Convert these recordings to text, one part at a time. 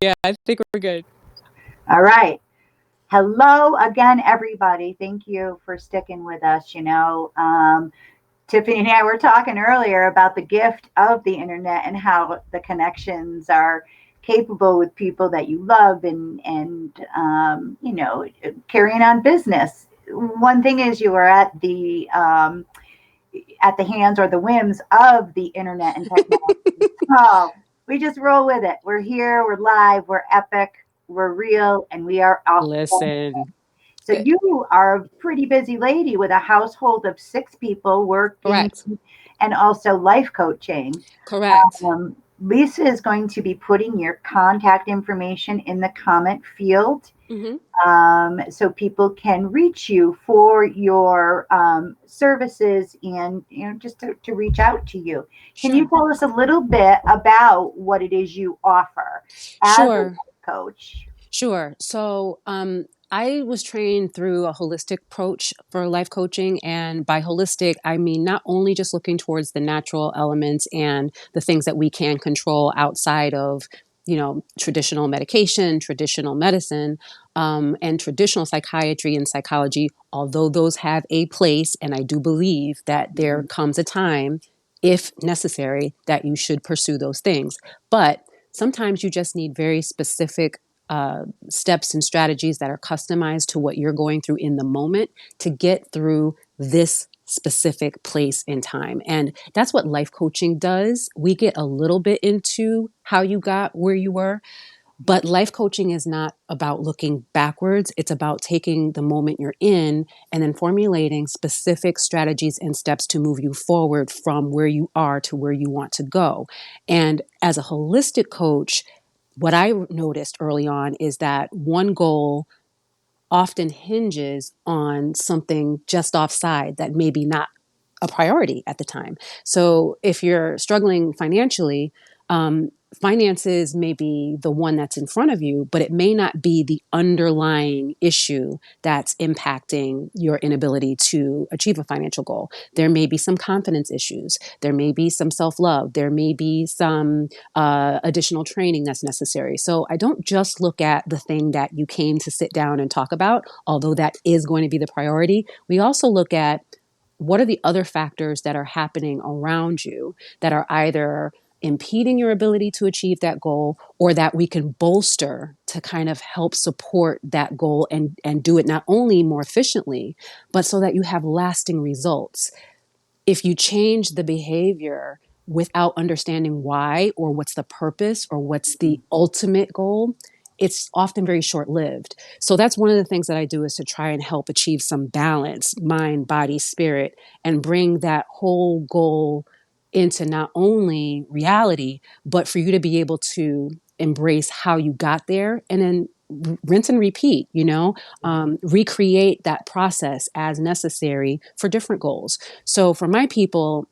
Yeah, I think we're good. All right. Hello again, everybody. Thank you for sticking with us. Tiffany and I were talking earlier about the gift of the internet and how the connections are capable with people that you love and carrying on business. One thing is you are at the hands or the whims of the internet and technology. Oh, we just roll with it. We're here, we're live, we're epic, we're real, and we are authentic. Listen, So you are a pretty busy lady with a household of 6 people working correct, and also life coaching. correct. Lisa is going to be putting your contact information in the comment field Hmm. so people can reach you for your services and just to reach out to you. Can you Sure, tell us a little bit about what it is you offer as a life sure, coach? sure. So, I was trained through a holistic approach for life coaching. And by holistic, I mean not only just looking towards the natural elements and the things that we can control outside of, traditional medication, traditional medicine, and traditional psychiatry and psychology, although those have a place. And I do believe that there comes a time, if necessary, that you should pursue those things. But sometimes you just need very specific steps and strategies that are customized to what you're going through in the moment to get through this specific place in time. And that's what life coaching does. We get a little bit into how you got where you were, but life coaching is not about looking backwards. It's about taking the moment you're in and then formulating specific strategies and steps to move you forward from where you are to where you want to go. And as a holistic coach, what I noticed early on is that one goal often hinges on something just offside that maybe not a priority at the time. So if you're struggling financially, finances may be the one that's in front of you, but it may not be the underlying issue that's impacting your inability to achieve a financial goal. There may be some confidence issues. There may be some self love. There may be some additional training that's necessary. So I don't just look at the thing that you came to sit down and talk about, although that is going to be the priority. We also look at what are the other factors that are happening around you that are either impeding your ability to achieve that goal or that we can bolster to kind of help support that goal and do it not only more efficiently, but so that you have lasting results. If you change the behavior without understanding why or what's the purpose or what's the ultimate goal, it's often very short lived. So that's one of the things that I do is to try and help achieve some balance, mind, body, spirit, and bring that whole goal into not only reality, but for you to be able to embrace how you got there and then rinse and repeat, recreate that process as necessary for different goals. So for my people,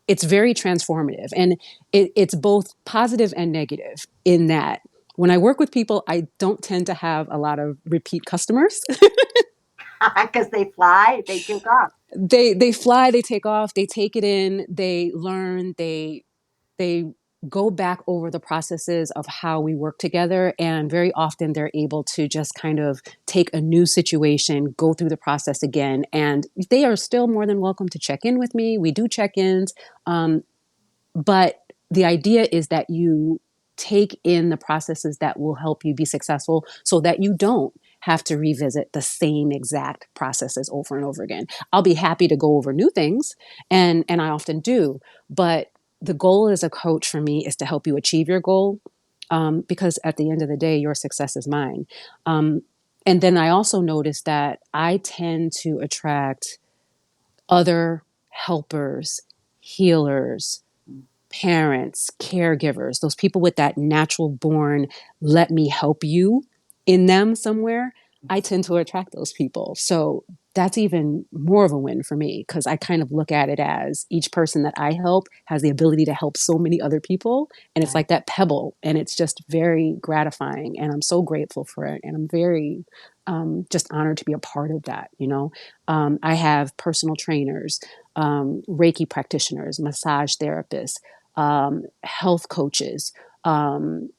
it's very transformative and it's both positive and negative in that when I work with people, I don't tend to have a lot of repeat customers. Because they fly, they take off. They fly, they take off, they take it in, they learn, they go back over the processes of how we work together. And very often they're able to just kind of take a new situation, go through the process again. And they are still more than welcome to check in with me. We do check ins. But the idea is that you take in the processes that will help you be successful so that you don't have to revisit the same exact processes over and over again. I'll be happy to go over new things and I often do, but the goal as a coach for me is to help you achieve your goal, because at the end of the day, your success is mine. Um, and then I also notice that I tend to attract other helpers, healers, parents, caregivers, those people with that natural born, let me help you in them somewhere, I tend to attract those people. So that's even more of a win for me because I kind of look at it as each person that I help has the ability to help so many other people. And it's Right. like that pebble, and it's just very gratifying. And I'm so grateful for it. And I'm very just honored to be a part of that. I have personal trainers, Reiki practitioners, massage therapists, health coaches, um,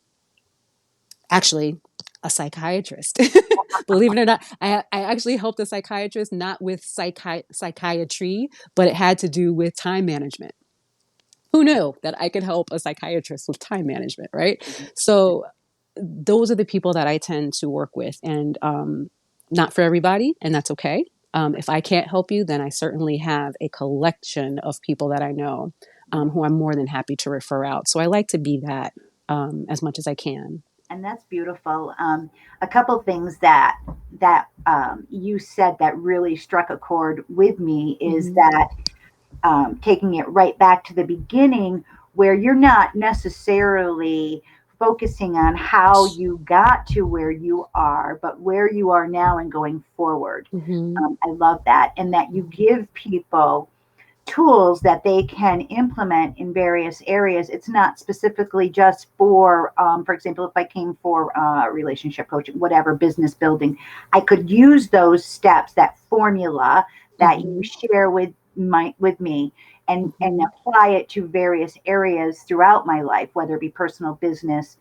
Actually, a psychiatrist. Believe it or not, I actually helped a psychiatrist not with psychiatry, but it had to do with time management. Who knew that I could help a psychiatrist with time management, right? So those are the people that I tend to work with, and not for everybody, and that's okay. If I can't help you, then I certainly have a collection of people that I know who I'm more than happy to refer out. So I like to be that as much as I can. And that's beautiful. A couple things that you said that really struck a chord with me is Mm-hmm. that taking it right back to the beginning, where you're not necessarily focusing on how you got to where you are, but where you are now and going forward. Mm-hmm. I love that. And that you give people tools that they can implement in various areas. It's not specifically just for example, if I came for relationship coaching, whatever, business building, I could use those steps, that formula that you Mm-hmm. share with me, and Mm-hmm. apply it to various areas throughout my life, whether it be personal, business,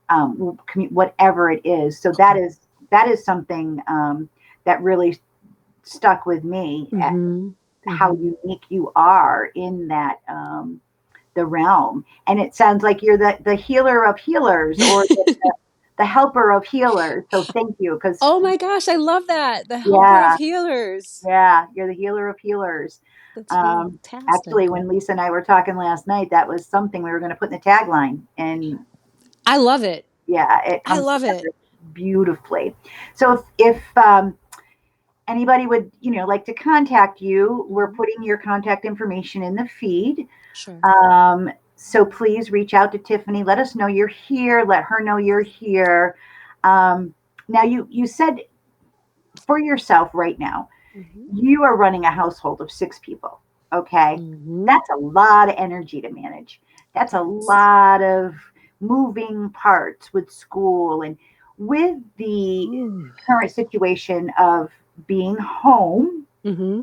whatever it is. So Okay. that is something that really stuck with me, Mm-hmm. how Mm-hmm. unique you are in that the realm. And it sounds like you're the healer of healers, or the helper of healers. So thank you, because Oh my gosh, I love that. The helper of yeah, healers. yeah, you're the healer of healers. That's Um, Actually, fantastic. when Lisa and I were talking last night, that was something we were going to put in the tagline, and I love it. yeah, it I comes love it. together beautifully. So if anybody would like to contact you, we're Mhm. putting your contact information in the feed. Sure. So please reach out to Typhanie. Let us know you're here. Let her know you're here. Um, Now, you said for yourself right now, Hmm. you are running a household of 6 people. Okay, Hmm. that's a lot of energy to manage. That's a Yes. lot of moving parts with school and with the Ooh. current situation of being home. Hmm.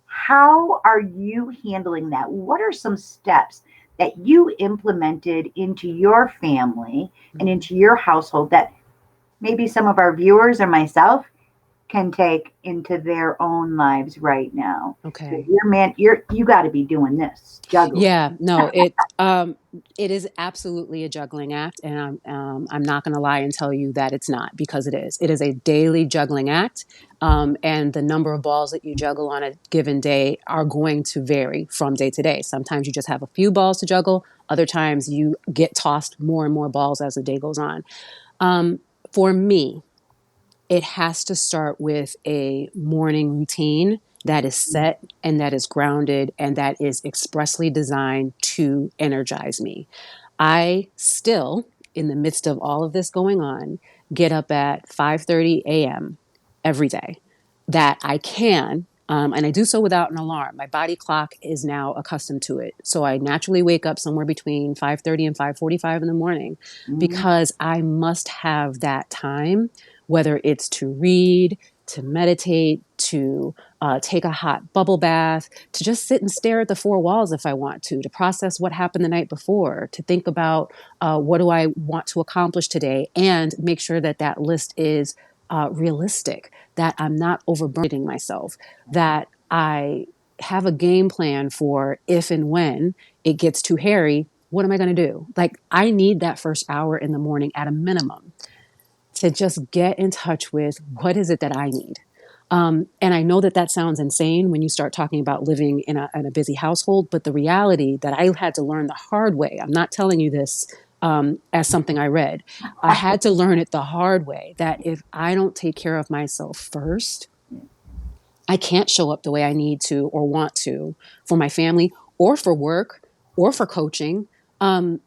How are you handling that? What are some steps that you implemented into your family and Hmm. into your household that maybe some of our viewers or myself can take into their own lives right now? Okay. You got to be doing this juggling. Yeah, no, it is absolutely a juggling act, and I'm not going to lie and tell you that it's not, because it is. It is a daily juggling act, and the number of balls that you juggle on a given day are going to vary from day to day. Sometimes you just have a few balls to juggle. Other times you get tossed more and more balls as the day goes on. Um, for me, it has to start with a morning routine that is set and that is grounded and that is expressly designed to energize me. I still, in the midst of all of this going on, get up at 5:30 a.m. every day. That I can, and I do so without an alarm. My body clock is now accustomed to it, so I naturally wake up somewhere between 5:30 and 5:45 in the morning, Mhm. because I must have that time, whether it's to read, to meditate, to take a hot bubble bath, to just sit and stare at the four walls if I want to process what happened the night before, to think about what do I want to accomplish today, and make sure that that list is realistic, that I'm not overburdening myself, that I have a game plan for if and when it gets too hairy. What am I going to do? Like, I need that first hour in the morning at a minimum to just get in touch with what is it that I need. And I know that that sounds insane when you start talking about living in a busy household, but the reality that I had to learn the hard way, I'm not telling you this as something I read. I had to learn it the hard way, that if I don't take care of myself first, I can't show up the way I need to or want to for my family or for work or for coaching. Um,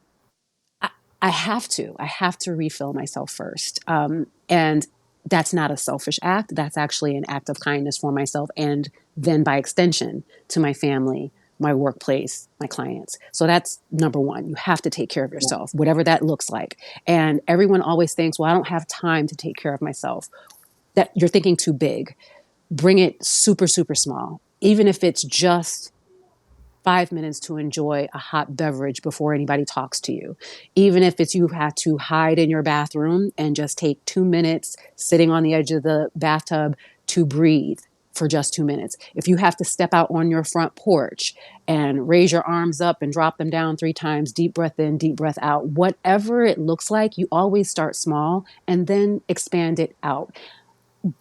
I, I have to. I have to refill myself first. And that's not a selfish act. That's actually an act of kindness for myself, and then by extension to my family, my workplace, my clients. So that's number one. You have to take care of yourself, whatever that looks like. And everyone always thinks, well, I don't have time to take care of myself. That you're thinking too big. Bring it super, super small. Even if it's just 5 minutes to enjoy a hot beverage before anybody talks to you. Even if it's you have to hide in your bathroom and just take 2 minutes sitting on the edge of the bathtub to breathe for just 2 minutes. If you have to step out on your front porch and raise your arms up and drop them down 3 times, deep breath in, deep breath out, whatever it looks like, you always start small and then expand it out.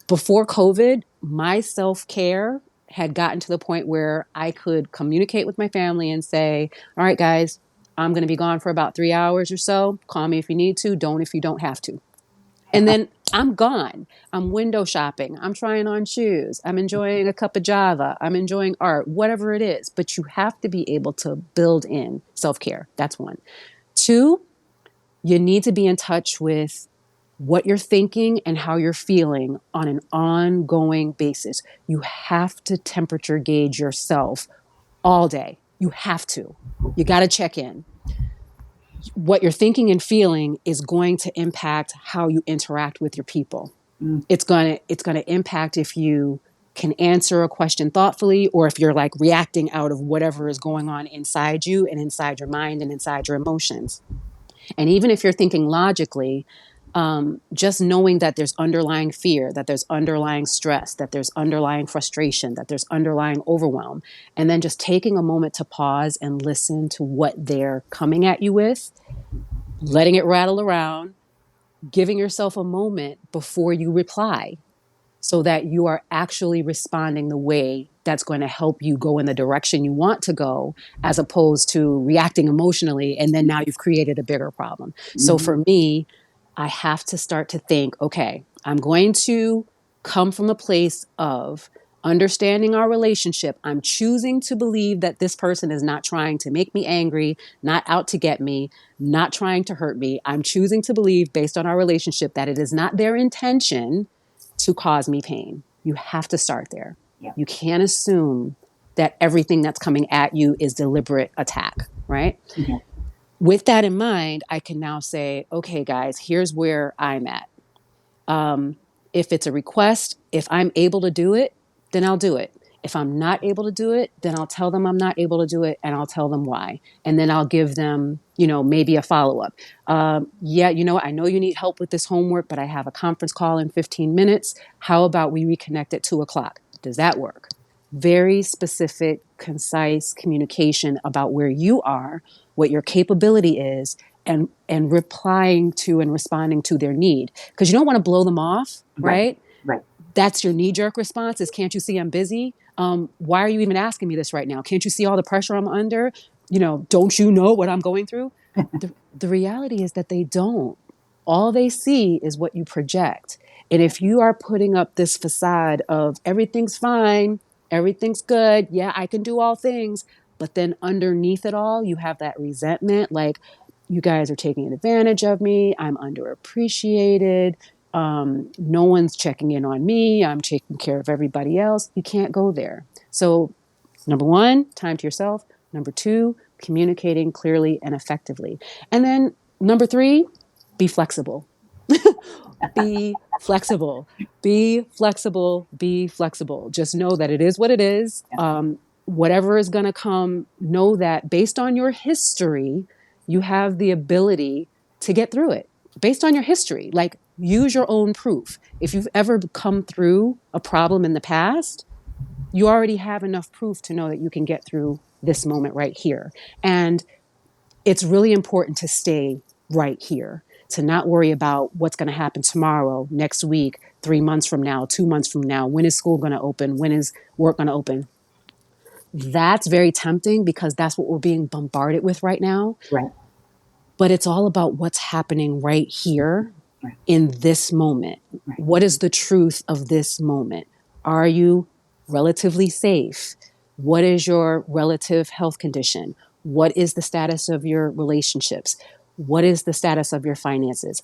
Before COVID, my self-care had gotten to the point where I could communicate with my family and say, all right, guys, I'm going to be gone for about 3 hours or so. Call me if you need to. Don't if you don't have to. And then I'm gone. I'm window shopping. I'm trying on shoes. I'm enjoying a cup of Java. I'm enjoying art, whatever it is. But you have to be able to build in self-care. That's one. Two, you need to be in touch with what you're thinking and how you're feeling on an ongoing basis. You have to temperature gauge yourself all day. You have to. You got to check in. What you're thinking and feeling is going to impact how you interact with your people. It's going to impact if you can answer a question thoughtfully or if you're like reacting out of whatever is going on inside you and inside your mind and inside your emotions. And even if you're thinking logically, just knowing that there's underlying fear, that there's underlying stress, that there's underlying frustration, that there's underlying overwhelm, and then just taking a moment to pause and listen to what they're coming at you with, letting it rattle around, giving yourself a moment before you reply so that you are actually responding the way that's going to help you go in the direction you want to go, as opposed to reacting emotionally. And then now you've created a bigger problem. So for me, I have to start to think, okay, I'm going to come from a place of understanding our relationship. I'm choosing to believe that this person is not trying to make me angry, not out to get me, not trying to hurt me. I'm choosing to believe, based on our relationship, that it is not their intention to cause me pain. You have to start there. Yeah. You can't assume that everything that's coming at you is deliberate attack, right? Yeah. With that in mind, I can now say, okay, guys, here's where I'm at. If it's a request, if I'm able to do it, then I'll do it. If I'm not able to do it, then I'll tell them I'm not able to do it and I'll tell them why. And then I'll give them, maybe a follow-up. Yeah, I know you need help with this homework, but I have a conference call in 15 minutes. How about we reconnect at 2:00? Does that work? Very specific, concise communication about where you are, what your capability is, and replying to and responding to their need. Because you don't want to blow them off, right? Right. That's your knee-jerk response is, can't you see I'm busy? Why are you even asking me this right now? Can't you see all the pressure I'm under? Don't you know what I'm going through? The reality is that they don't. All they see is what you project. And if you are putting up this facade of everything's fine, everything's good, yeah, I can do all things, but then underneath it all, you have that resentment, like, you guys are taking advantage of me, I'm underappreciated, no one's checking in on me, I'm taking care of everybody else. You can't go there. So, number one, time to yourself. Number two, communicating clearly and effectively. And then number three, be flexible. Be flexible. Be flexible. Be flexible. Just know that it is what it is. Whatever is going to come, know that based on your history, you have the ability to get through it. Based on your history, like, use your own proof. If you've ever come through a problem in the past, you already have enough proof to know that you can get through this moment right here. And it's really important to stay right here, to not worry about what's going to happen tomorrow, next week, 3 months from now, 2 months from now. When is school going to open? When is work going to open? That's very tempting because that's what we're being bombarded with right now. Right. But it's all about what's happening right here in this moment. Right. What is the truth of this moment? Are you relatively safe? What is your relative health condition? What is the status of your relationships? What is the status of your finances?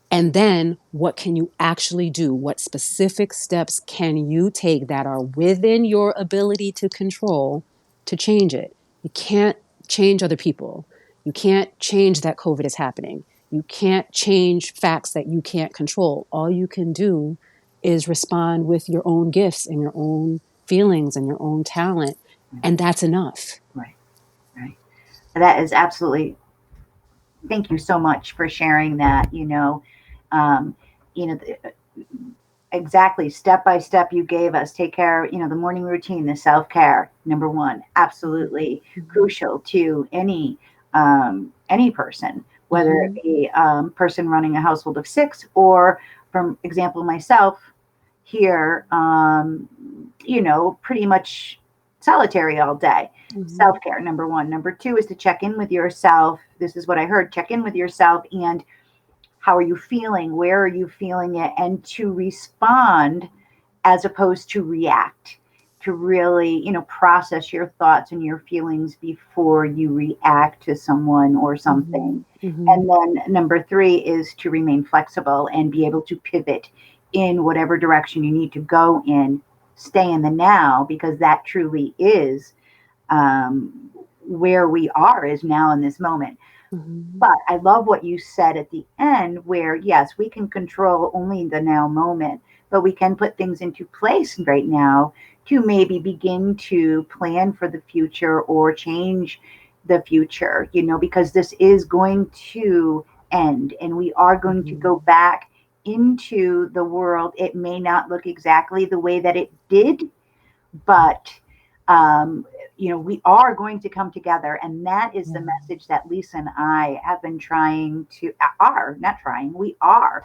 And then what can you actually do? What specific steps can you take that are within your ability to control to change it? You can't change other people. You can't change that COVID is happening. You can't change facts that you can't control. All you can do is respond with your own gifts and your own feelings and your own talent And that's enough. Right. Right. That is absolutely, thank you so much for sharing that. Um, you know, exactly step by step you gave us. Take care, the morning routine, the self care, number one, absolutely Mhm. crucial to any person, whether it Mhm. be person running a household of six, or, from example, myself here, pretty much solitary all day. Self Mhm. care, number one. Number two is to check in with yourself. This is what I heard: check in with yourself, and how are you feeling? Where are you feeling it? And to respond as opposed to react, to really, process your thoughts and your feelings before you react to someone or something. Mhm. Mhm. And then number three is to remain flexible and be able to pivot in whatever direction you need to go in. Stay in the now, because that truly is, um, where we are, is now in this moment. Mhm. But I love what you said at the end, where yes, we can control only the now moment, but we can put things into place right now to maybe begin to plan for the future or change the future, because this is going to end and we are going to go Mhm. back into the world. It may not look exactly the way that it did, but um, we are going to come together, and that is the Yeah. message that Lisa and I have been trying to are not trying, we are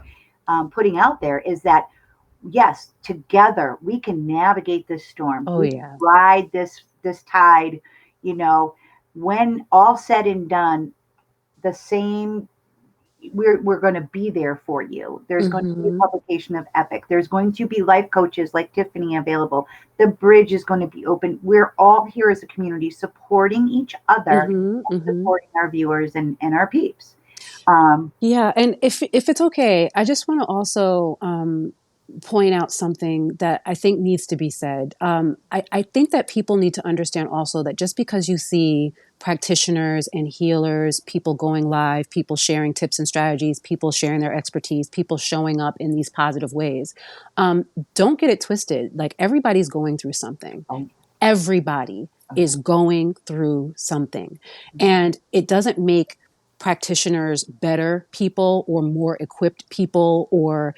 putting out there, is that yes, together we can navigate this storm, Oh we can yeah. ride this tide, you know when all said and done, the same, we're going to be there for you. There's going to be a Mhm. publication of Epic. There's going to be life coaches like Typhanie available. The bridge is going to be open. We're all here as a community supporting each other Mhm. and Mhm. supporting our viewers and our peeps. Um, Yeah, and if it's okay, I just want to also point out something that I think needs to be said. I think that people need to understand also that just because you see practitioners and healers, people going live, people sharing tips and strategies, people sharing their expertise, people showing up in these positive ways, um, don't get it twisted. Like everybody's going through something. oh, Everybody oh is yeah. going through something. And it doesn't make practitioners better people or more equipped people, or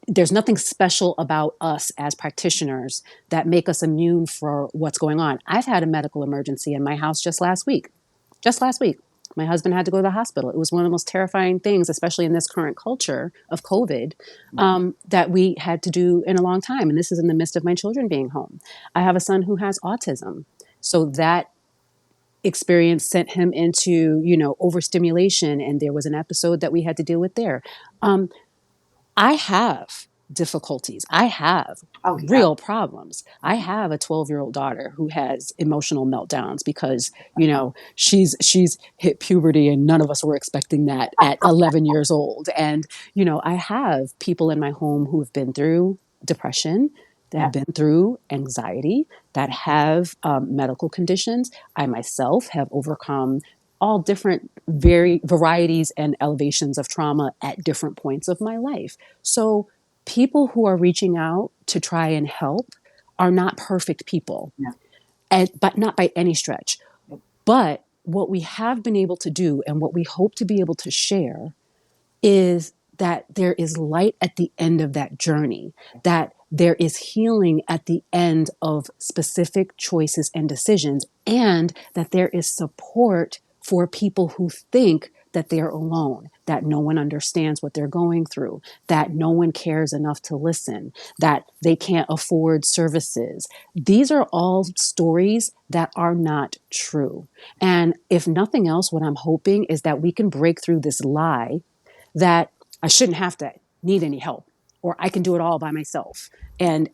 there's nothing special about us as practitioners that make us immune for what's going on. I've had a medical emergency in my house just last week. My husband had to go to the hospital. It was one of the most terrifying things, especially in this current culture of COVID, Right. that we had to do in a long time. And this is in the midst of my children being home. I have a son who has autism. So that experience sent him into, overstimulation. And there was an episode that we had to deal with there. Um, I have difficulties. I have Oh yeah. real problems. I have a 12-year-old daughter who has emotional meltdowns because, she's hit puberty and none of us were expecting that at 11 years old. And, I have people in my home who have been through depression, that have Yep. been through anxiety, that have medical conditions. I myself have overcome all different varieties and elevations of trauma at different points of my life. So people who are reaching out to try and help are not perfect people, No. but not by any stretch. Nope. But what we have been able to do and what we hope to be able to share is that there is light at the end of that journey, that there is healing at the end of specific choices and decisions, and that there is support for people who think that they're alone, that no one understands what they're going through, that no one cares enough to listen, that they can't afford services. These are all stories that are not true. And if nothing else, what I'm hoping is that we can break through this lie that I shouldn't have to need any help, or I can do it all by myself. And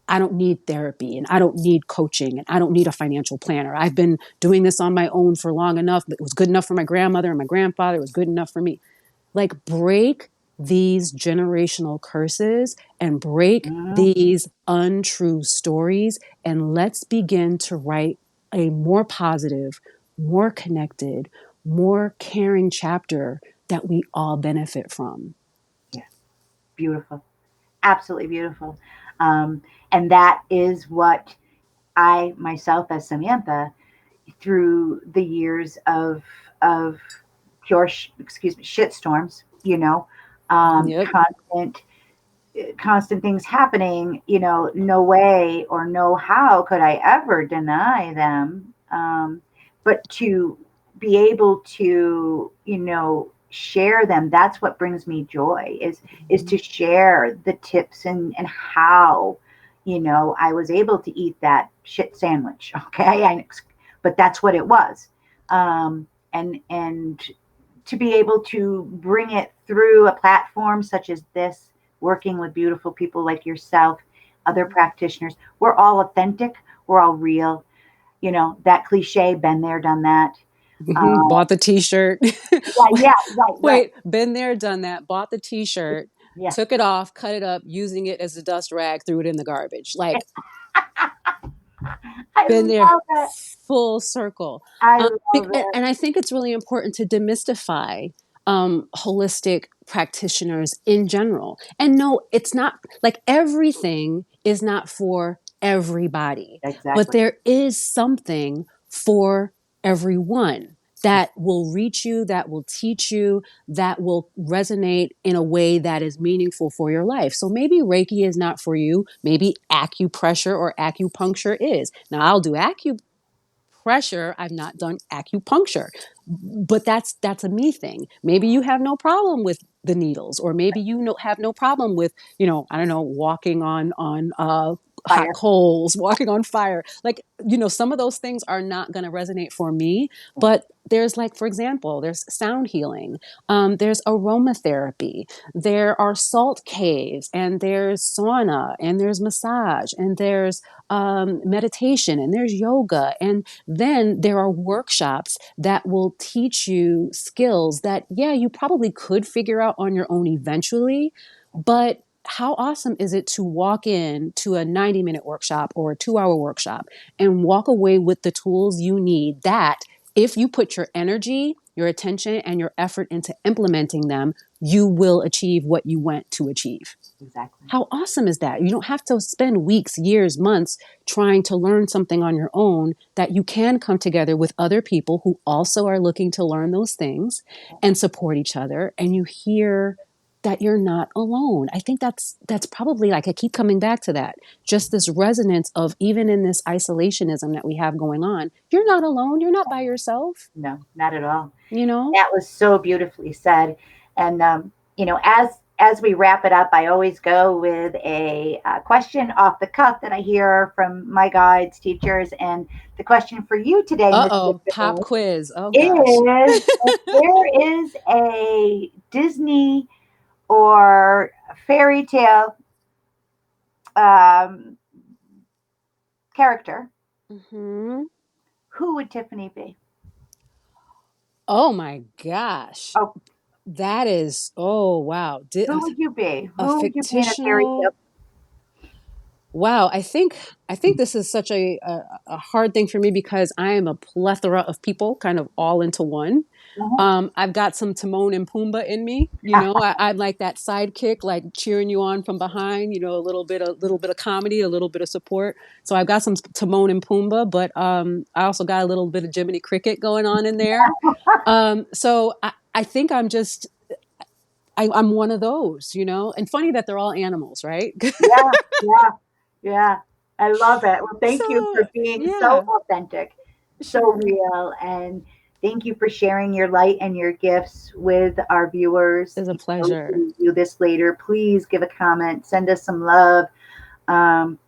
I don't need therapy, and I don't need coaching, and I don't need a financial planner. I've been doing this on my own for long enough. It was good enough for my grandmother and my grandfather. It was good enough for me. Like, break these generational curses and break Mhm. these untrue stories, and let's begin to write a more positive, more connected, more caring chapter that we all benefit from. Yes. Beautiful. Absolutely beautiful. Um, and that is what I myself, as Samantha, through the years of pure, excuse me, shitstorms, Yep. constant things happening, no way or no how could I ever deny them. But to be able to, share them, that's what brings me joy, is Mhm. to share the tips and how, I was able to eat that shit sandwich. Okay. But that's what it was. And to be able to bring it through a platform such as this, working with beautiful people like yourself, other Mhm. practitioners, we're all authentic, we're all real. That cliche, been there, done that. Mhm. Uh, Bought the t-shirt. yeah, yeah, right, right. Wait, been there, done that. Bought the t-shirt, Yes. took it off, cut it up, using it as a dust rag, threw it in the garbage. Like, I been there, love it. full circle. I love it. And I think it's really important to demystify holistic practitioners in general. And no, it's not like everything is not for everybody, but Exactly. there is something for everyone that will reach you, that will teach you, that will resonate in a way that is meaningful for your life. So maybe Reiki is not for you. Maybe acupressure or acupuncture is. Now, I'll do acupressure. I've not done acupuncture, but that's a me thing. Maybe you have no problem with the needles, or maybe have no problem with, I don't know, walking on hot Fire. coals, walking on fire. Like, some of those things are not going to resonate for me. But there's, like, for example, there's sound healing, there's aromatherapy, there are salt caves, and there's sauna, and there's massage, and there's meditation, and there's yoga, and then there are workshops that will teach you skills that, yeah, you probably could figure out on your own eventually. But how awesome is it to walk in to a 90-minute workshop or a 2-hour workshop and walk away with the tools you need that, if you put your energy, your attention, and your effort into implementing them, you will achieve what you went to achieve? Exactly. How awesome is that? You don't have to spend weeks, years, months trying to learn something on your own, that you can come together with other people who also are looking to learn those things and support each other, and you hear that you're not alone. I think that's probably, like, I keep coming back to that. Just this resonance of, even in this isolationism that we have going on, you're not alone, you're not by yourself, No, not at all. you know? That was so beautifully said. And as we wrap it up, I always go with a question off the cuff that I hear from my guides, teachers, and the question for you today, Miss Uh-oh, pop Tiffany, quiz. Oh gosh. is if there is a Disney or fairy tale um, character, Mhm. who would Tiffany be? Oh my gosh. Oh, That is, oh wow. who would you be? A Who would you be in a fairy fictional, tale? wow. I think this is such a hard thing for me, because I am a plethora of people kind of all into one. Mhm. I've got some Timon and Pumbaa in me. I'm like that sidekick, like cheering you on from behind. A little bit of comedy, a little bit of support. So I've got some Timon and Pumbaa, but I also got a little bit of Jiminy Cricket going on in there. So I think I'm one of those. And funny that they're all animals, right? Yeah, yeah, yeah. I love it. Well, thank you So for being so yeah, authentic, so sure. real, and thank you for sharing your light and your gifts with our viewers. It's a If pleasure. you review this later, please give a comment, send us some love. Um,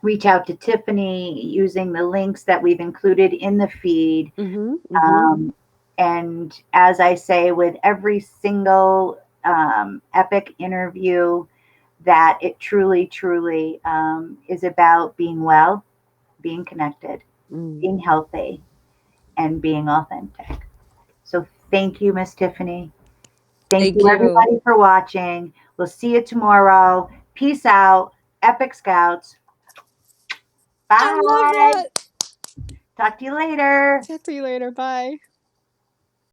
Reach out to Tiffany using the links that we've included in the feed. Mm-hmm. Mm-hmm. Um, and as I say with every single epic interview, that it truly, truly is about being well, being connected, Mm. being healthy, and being authentic. So thank you, Miss Tiffany. Thank Thank you, you. everybody, for watching. We'll see you tomorrow. Peace out, Epic Scouts. I love Bye. that. Talk to you later. Talk to you later. Bye.